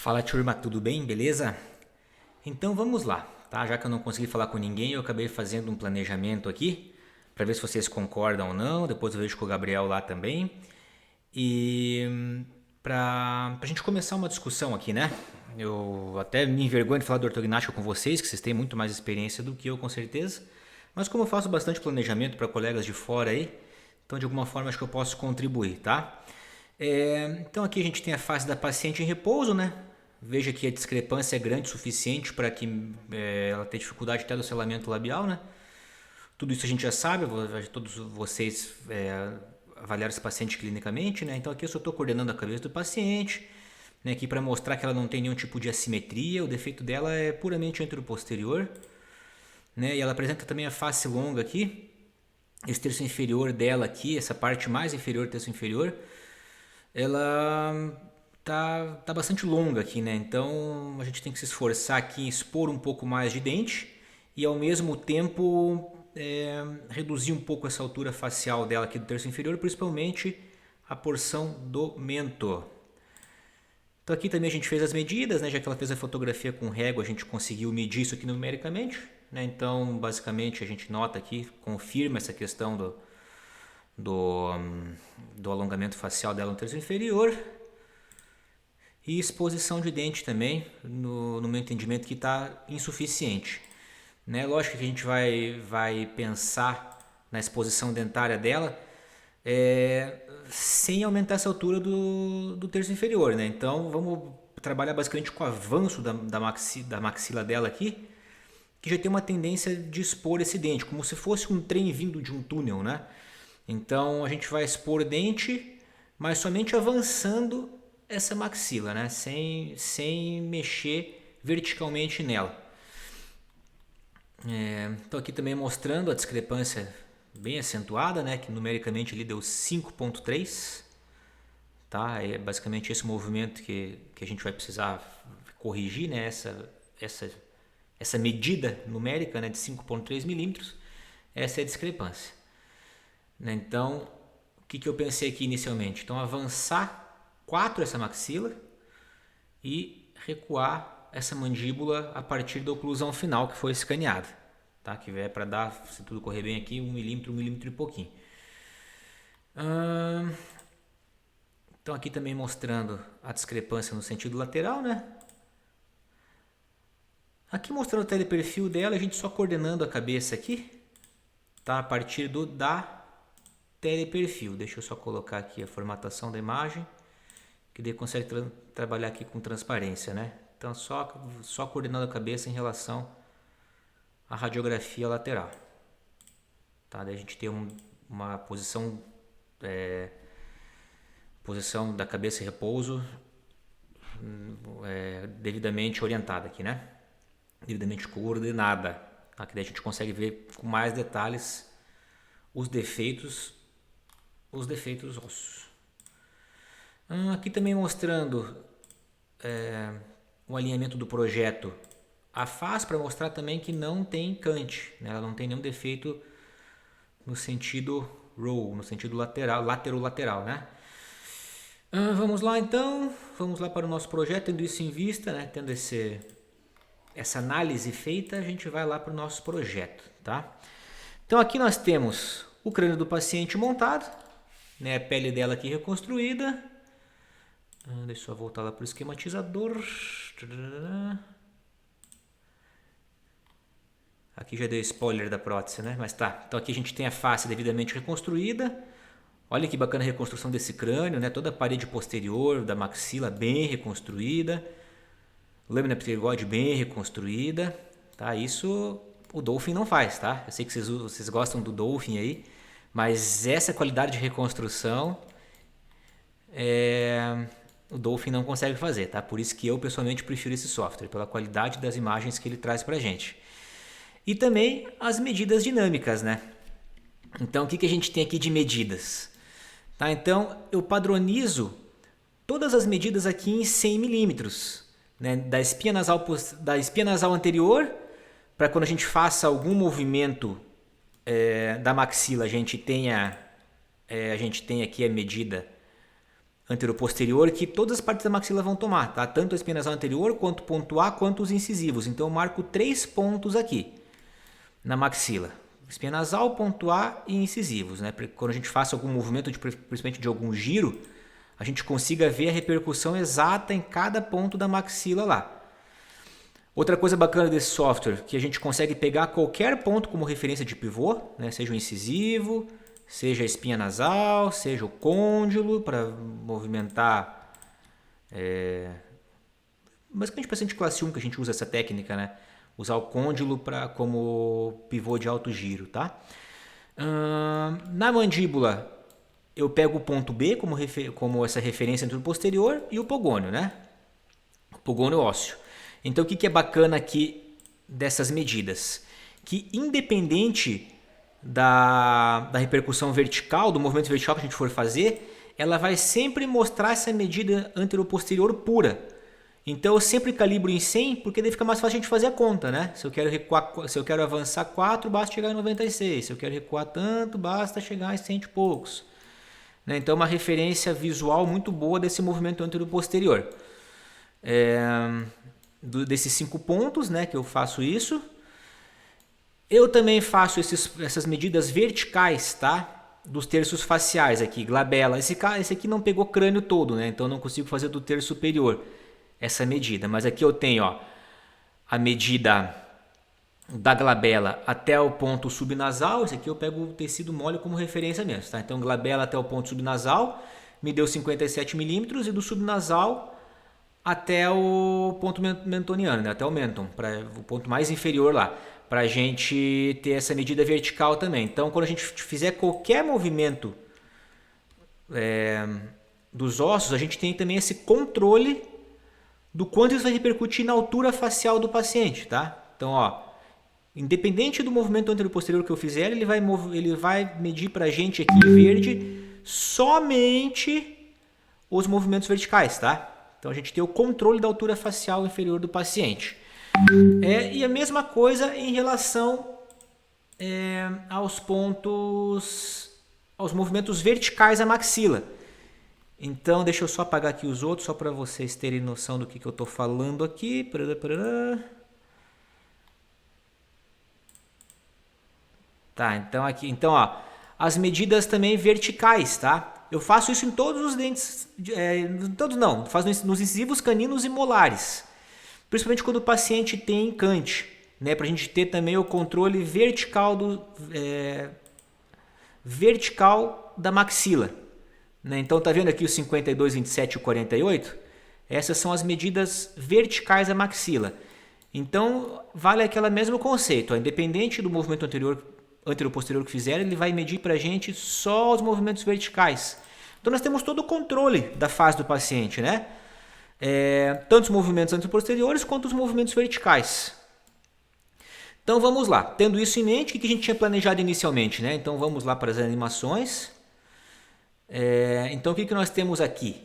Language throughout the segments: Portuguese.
Fala turma, tudo bem? Beleza? Então vamos lá, tá? Já que eu não consegui falar com ninguém, eu acabei fazendo um planejamento aqui para ver se vocês concordam ou não. Depois eu vejo com o Gabriel lá também. E pra gente começar uma discussão aqui, né? Eu até me envergonho de falar de ortognática com vocês, que vocês têm muito mais experiência do que eu, com certeza. Mas como eu faço bastante planejamento para colegas de fora aí, então de alguma forma acho que eu posso contribuir, tá? Então aqui a gente tem a fase da paciente em repouso, né? Veja que a discrepância é grande o suficiente para que ela tenha dificuldade até do selamento labial, né? Tudo isso a gente já sabe, todos vocês avaliaram esse paciente clinicamente, né? Então aqui eu só estou coordenando a cabeça do paciente, né? Aqui para mostrar que ela não tem nenhum tipo de assimetria, o defeito dela é puramente anteroposterior, né? E ela apresenta também a face longa aqui, esse terço inferior dela aqui, essa parte mais inferior do terço inferior, ela tá bastante longa aqui, né? Então a gente tem que se esforçar aqui em expor um pouco mais de dente e ao mesmo tempo reduzir um pouco essa altura facial dela aqui do terço inferior, principalmente a porção do mento. Então aqui também a gente fez as medidas, né? Já que ela fez a fotografia com régua, a gente conseguiu medir isso aqui numericamente, né? Então basicamente a gente nota aqui, confirma essa questão do, do alongamento facial dela no terço inferior. E exposição de dente também, no meu entendimento, que está insuficiente. Né? Lógico que a gente vai pensar na exposição dentária dela sem aumentar essa altura do terço inferior. Né? Então vamos trabalhar basicamente com o avanço da maxila dela aqui, que já tem uma tendência de expor esse dente, como se fosse um trem vindo de um túnel. Né? Então a gente vai expor o dente, mas somente avançando essa maxila, né? sem mexer verticalmente nela. Estou aqui também mostrando a discrepância bem acentuada, né? Que numericamente ali deu 5,3. Tá? É basicamente esse movimento que a gente vai precisar corrigir, né? Essa medida numérica, né? De 5,3 milímetros. Essa é a discrepância. Né? Então, o que eu pensei aqui inicialmente? Então, avançar 4 essa maxila e recuar essa mandíbula a partir da oclusão final que foi escaneada, tá? Que é para dar, se tudo correr bem aqui, 1 milímetro e pouquinho. Então aqui também mostrando a discrepância no sentido lateral, né? Aqui mostrando o teleperfil dela, a gente só coordenando a cabeça aqui, tá? A partir da teleperfil. Deixa eu só colocar aqui a formatação da imagem, que daí consegue trabalhar aqui com transparência, né? Então só coordenando a cabeça em relação à radiografia lateral. Tá? Daí a gente tem uma posição da cabeça em repouso devidamente orientada aqui, né? Devidamente coordenada. Tá? Que daí a gente consegue ver com mais detalhes os defeitos ósseos. Aqui também mostrando o alinhamento do projeto a face, para mostrar também que não tem cante, né? Ela não tem nenhum defeito no sentido roll, no sentido lateral, né? Vamos lá então, vamos lá para o nosso projeto, tendo isso em vista, né? Tendo essa análise feita, a gente vai lá para o nosso projeto, tá? Então aqui nós temos o crânio do paciente montado, né? A pele dela aqui reconstruída. Deixa eu voltar lá para o esquematizador. Aqui já deu spoiler da prótese, né? Mas tá. Então aqui a gente tem a face devidamente reconstruída. Olha que bacana a reconstrução desse crânio, né? Toda a parede posterior da maxila bem reconstruída. Lâmina pterigóide bem reconstruída. Tá? Isso o Dolphin não faz, tá? Eu sei que vocês gostam do Dolphin aí, mas essa qualidade de reconstrução o Dolphin não consegue fazer, tá? Por isso que eu pessoalmente prefiro esse software, pela qualidade das imagens que ele traz pra gente. E também as medidas dinâmicas, né? Então, o que a gente tem aqui de medidas? Tá? Então, eu padronizo todas as medidas aqui em 100 milímetros, né? Da espinha nasal anterior, para quando a gente faça algum movimento da maxila, a gente tenha aqui a medida anteroposterior que todas as partes da maxila vão tomar, tá? Tanto a espinha nasal anterior, quanto o ponto A, quanto os incisivos. Então eu marco 3 pontos aqui na maxila. Espinha nasal, ponto A e incisivos, né? Quando a gente faça algum movimento, principalmente de algum giro, a gente consiga ver a repercussão exata em cada ponto da maxila lá. Outra coisa bacana desse software, que a gente consegue pegar qualquer ponto como referência de pivô, né? Seja o incisivo, seja a espinha nasal, seja o côndilo, para movimentar. Basicamente paciente classe 1 que a gente usa essa técnica, né? Usar o côndilo como pivô de alto giro, tá? Na mandíbula, eu pego o ponto B como essa referência entre o posterior e o pogônio, né? O pogônio ósseo. Então, o que é bacana aqui dessas medidas? Que independente da repercussão vertical, do movimento vertical que a gente for fazer, ela vai sempre mostrar essa medida anteroposterior pura. Então, eu sempre calibro em 100, porque daí fica mais fácil a gente fazer a conta, né? Se eu quero avançar 4, basta chegar em 96. Se eu quero recuar tanto, basta chegar em 100 e poucos. Então, uma referência visual muito boa desse movimento anteroposterior. Desses 5 pontos, né, que eu faço isso. Eu também faço essas medidas verticais, tá? Dos terços faciais aqui, glabela. Esse aqui não pegou crânio todo, né? Então eu não consigo fazer do terço superior essa medida. Mas aqui eu tenho, ó, a medida da glabela até o ponto subnasal. Esse aqui eu pego o tecido mole como referência mesmo, tá? Então glabela até o ponto subnasal me deu 57 milímetros e do subnasal até o ponto mentoniano, né? Até o menton, o ponto mais inferior lá, para a gente ter essa medida vertical também. Então, quando a gente fizer qualquer movimento dos ossos, a gente tem também esse controle do quanto isso vai repercutir na altura facial do paciente, tá? Então, ó, independente do movimento anteroposterior que eu fizer, ele vai medir para a gente aqui em verde somente os movimentos verticais, tá? Então a gente tem o controle da altura facial inferior do paciente. E a mesma coisa em relação aos movimentos verticais da maxila. Então deixa eu só apagar aqui os outros, só para vocês terem noção do que eu estou falando aqui. Tá, então ó, as medidas também verticais, tá? Eu faço isso em todos os dentes, todos não, faço nos incisivos caninos e molares. Principalmente quando o paciente tem encante, né? Para a gente ter também o controle vertical da maxila. Né? Então tá vendo aqui os 52, 27 e o 48? Essas são as medidas verticais da maxila. Então vale aquele mesmo conceito, ó, independente do movimento anteroposterior que fizer, ele vai medir para a gente só os movimentos verticais. Então nós temos todo o controle da face do paciente, né? Tanto os movimentos anteroposteriores quanto os movimentos verticais. Então vamos lá, tendo isso em mente, o que a gente tinha planejado inicialmente, né? Então vamos lá para as animações. Então o que nós temos aqui?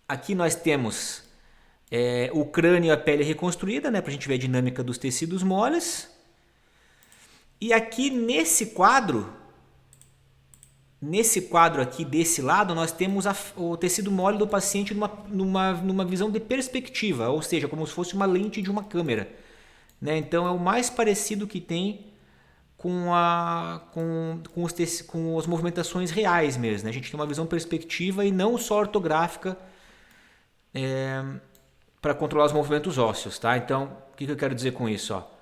Aqui nós temos o crânio e a pele reconstruída, né? Para a gente ver a dinâmica dos tecidos moles. E aqui nesse quadro aqui desse lado, nós temos o tecido mole do paciente numa visão de perspectiva, ou seja, como se fosse uma lente de uma câmera. Né? Então é o mais parecido que tem com as movimentações reais mesmo. Né? A gente tem uma visão perspectiva e não só ortográfica para controlar os movimentos ósseos. Tá? Então, o que eu quero dizer com isso? Ó?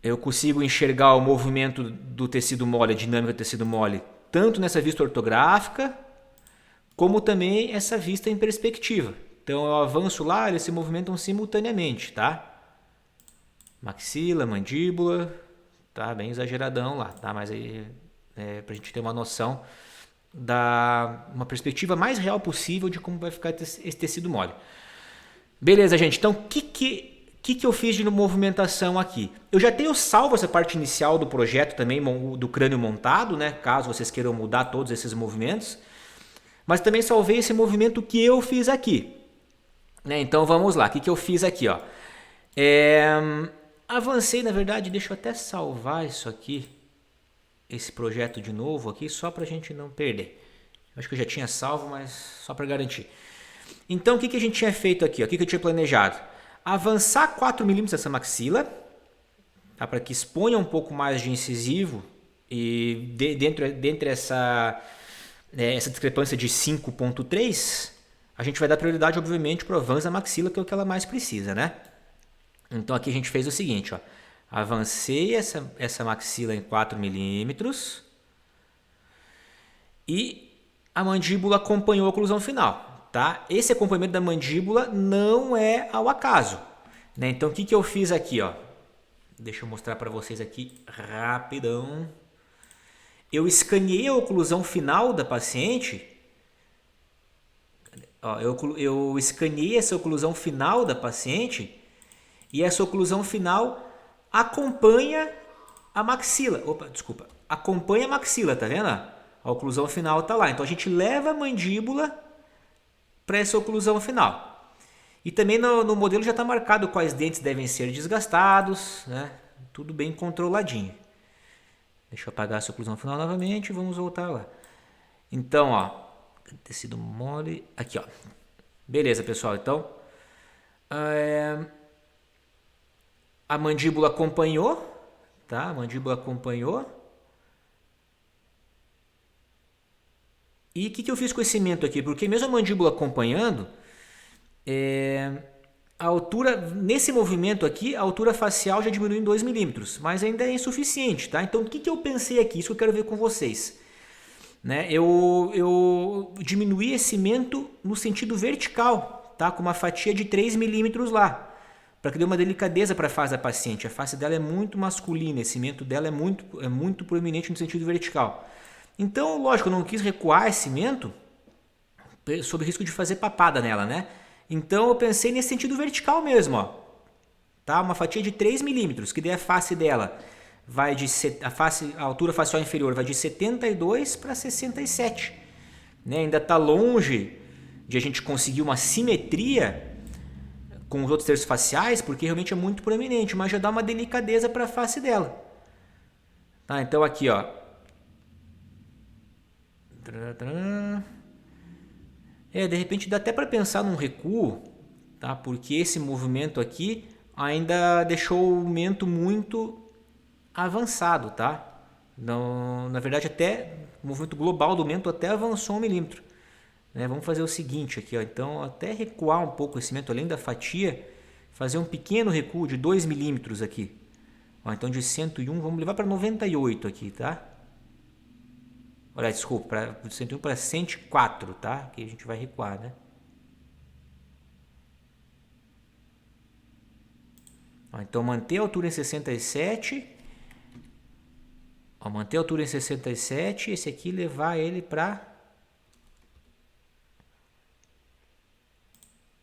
Eu consigo enxergar o movimento do tecido mole, a dinâmica do tecido mole, tanto nessa vista ortográfica, como também essa vista em perspectiva. Então eu avanço lá, eles se movimentam simultaneamente, tá? Maxila, mandíbula, tá? Bem exageradão lá, tá? Mas aí pra gente ter uma noção uma perspectiva mais real possível de como vai ficar esse tecido mole. Beleza, gente. Então, o que eu fiz de movimentação aqui? Eu já tenho salvo essa parte inicial do projeto também, do crânio montado, né? Caso vocês queiram mudar todos esses movimentos. Mas também salvei esse movimento que eu fiz aqui. Né? Então vamos lá, o que eu fiz aqui? Ó? Avancei, na verdade, deixa eu até salvar isso aqui, esse projeto de novo aqui, só para a gente não perder. Acho que eu já tinha salvo, mas só para garantir. Então, o que a gente tinha feito aqui? O que eu tinha planejado? Avançar 4 milímetros essa maxila, tá? Para que exponha um pouco mais de incisivo e dentro essa discrepância de 5,3, a gente vai dar prioridade, obviamente, para o avanço da maxila, que é o que ela mais precisa, né? Então aqui a gente fez o seguinte, ó. Avancei essa maxila em 4 milímetros e a mandíbula acompanhou a oclusão final, tá? Esse acompanhamento da mandíbula não é ao acaso, né? Então o que eu fiz aqui, ó? Deixa eu mostrar para vocês aqui rapidão. Eu escaneei a oclusão final da paciente. Ó, eu escaneei essa oclusão final da paciente e essa oclusão final acompanha a maxila. Opa, desculpa. Acompanha a maxila, tá vendo? A oclusão final tá lá. Então a gente leva a mandíbula para essa oclusão final. E também no modelo já está marcado quais dentes devem ser desgastados, né? Tudo bem controladinho. Deixa eu apagar essa oclusão final novamente e vamos voltar lá. Então, ó, tecido mole, aqui, ó. Beleza, pessoal. Então, a mandíbula acompanhou, tá? A mandíbula acompanhou. E o que eu fiz com esse mento aqui? Porque mesmo a mandíbula acompanhando, a altura, nesse movimento aqui, a altura facial já diminuiu em 2 milímetros, mas ainda é insuficiente, tá? Então, o que eu pensei aqui? Isso que eu quero ver com vocês. Né? Eu diminuí esse mento no sentido vertical, tá? Com uma fatia de 3 milímetros lá, para que dê uma delicadeza para a face da paciente. A face dela é muito masculina, esse mento dela é muito proeminente no sentido vertical. Então, lógico, eu não quis recuar esse mento sob risco de fazer papada nela, né? Então eu pensei nesse sentido vertical mesmo, ó. Tá? Uma fatia de 3 milímetros, que daí a face dela vai a altura facial inferior vai de 72 para 67. Né? Ainda está longe de a gente conseguir uma simetria com os outros terços faciais, porque realmente é muito proeminente, mas já dá uma delicadeza para a face dela. Tá? Então aqui, ó. De repente dá até para pensar num recuo, tá? Porque esse movimento aqui ainda deixou o mento muito avançado, tá? Não, na verdade, até o movimento global do mento até avançou 1 milímetro. Né? Vamos fazer o seguinte aqui, ó. Então, até recuar um pouco esse mento, além da fatia, fazer um pequeno recuo de 2 milímetros aqui. Ó, então, de 101, vamos levar para 98 aqui, tá? Olha, desculpa, de 101 para 104, tá? Que a gente vai recuar, né? Ó, então, manter a altura em 67. Ó, manter a altura em 67. Esse aqui levar ele para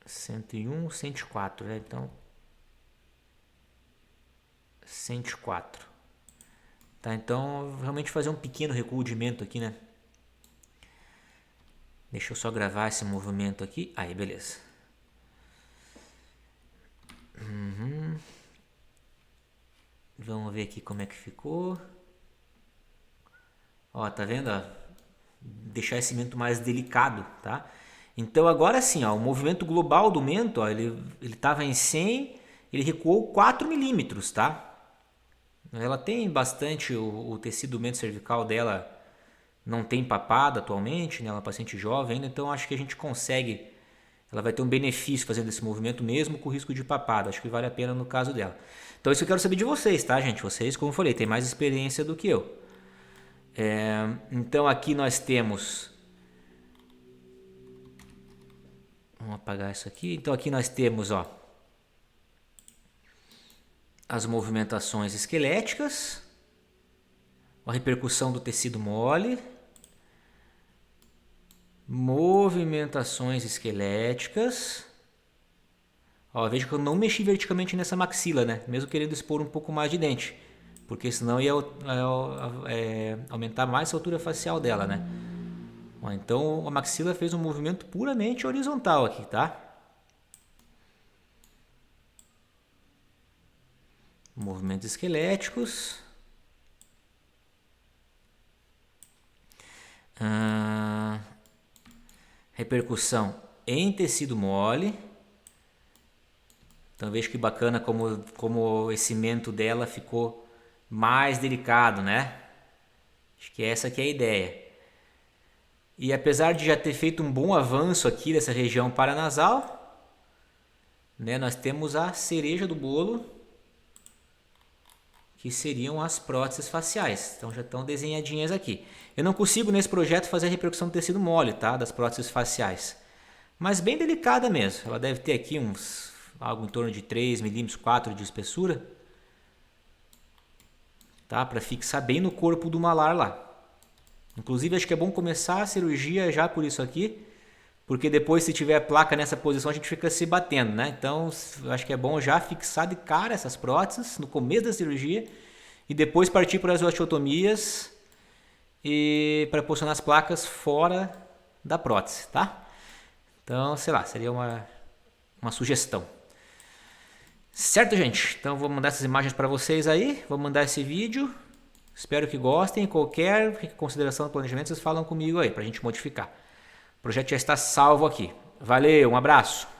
101, 104, né? Então, 104. Tá, então, realmente fazer um pequeno recuo de mento aqui, né? Deixa eu só gravar esse movimento aqui. Aí, beleza. Vamos ver aqui como é que ficou. Ó, tá vendo? Ó? Deixar esse mento mais delicado, tá? Então agora sim, ó, o movimento global do mento, ó, ele estava em 100, ele recuou 4 milímetros, tá? Ela tem bastante, o tecido do mento cervical dela não tem papada atualmente, né? Ela é uma paciente jovem ainda, então acho que a gente consegue, ela vai ter um benefício fazendo esse movimento mesmo com o risco de papada, acho que vale a pena no caso dela. Então isso eu quero saber de vocês, tá, gente? Vocês, como eu falei, têm mais experiência do que eu. Então aqui nós temos, vamos apagar isso aqui. Então aqui nós temos, ó, as movimentações esqueléticas, a repercussão do tecido mole, movimentações esqueléticas. Ó, veja que eu não mexi verticalmente nessa maxila, né? Mesmo querendo expor um pouco mais de dente, porque senão ia aumentar mais a altura facial dela, né? Ó, então a maxila fez um movimento puramente horizontal aqui, tá? Movimentos esqueléticos. repercussão em tecido mole. Então veja que bacana como esse mento dela ficou mais delicado, né? Acho que essa que é a ideia. E apesar de já ter feito um bom avanço aqui dessa região paranasal, né, nós temos a cereja do bolo, que seriam as próteses faciais. Então já estão desenhadinhas aqui. Eu não consigo nesse projeto fazer a repercussão do tecido mole, tá? Das próteses faciais. Mas bem delicada mesmo. Ela deve ter aqui algo em torno de 3 milímetros, 4 de espessura. Tá? Para fixar bem no corpo do malar lá. Inclusive acho que é bom começar a cirurgia já por isso aqui. Porque depois se tiver a placa nessa posição a gente fica se batendo, né? Então acho que é bom já fixar de cara essas próteses no começo da cirurgia. E depois partir para as osteotomias e para posicionar as placas fora da prótese, tá? Então, sei lá, seria uma sugestão. Certo, gente? Então vou mandar essas imagens para vocês aí, vou mandar esse vídeo. Espero que gostem. Qualquer consideração do planejamento, vocês falam comigo aí para a gente modificar. O projeto já está salvo aqui. Valeu, um abraço!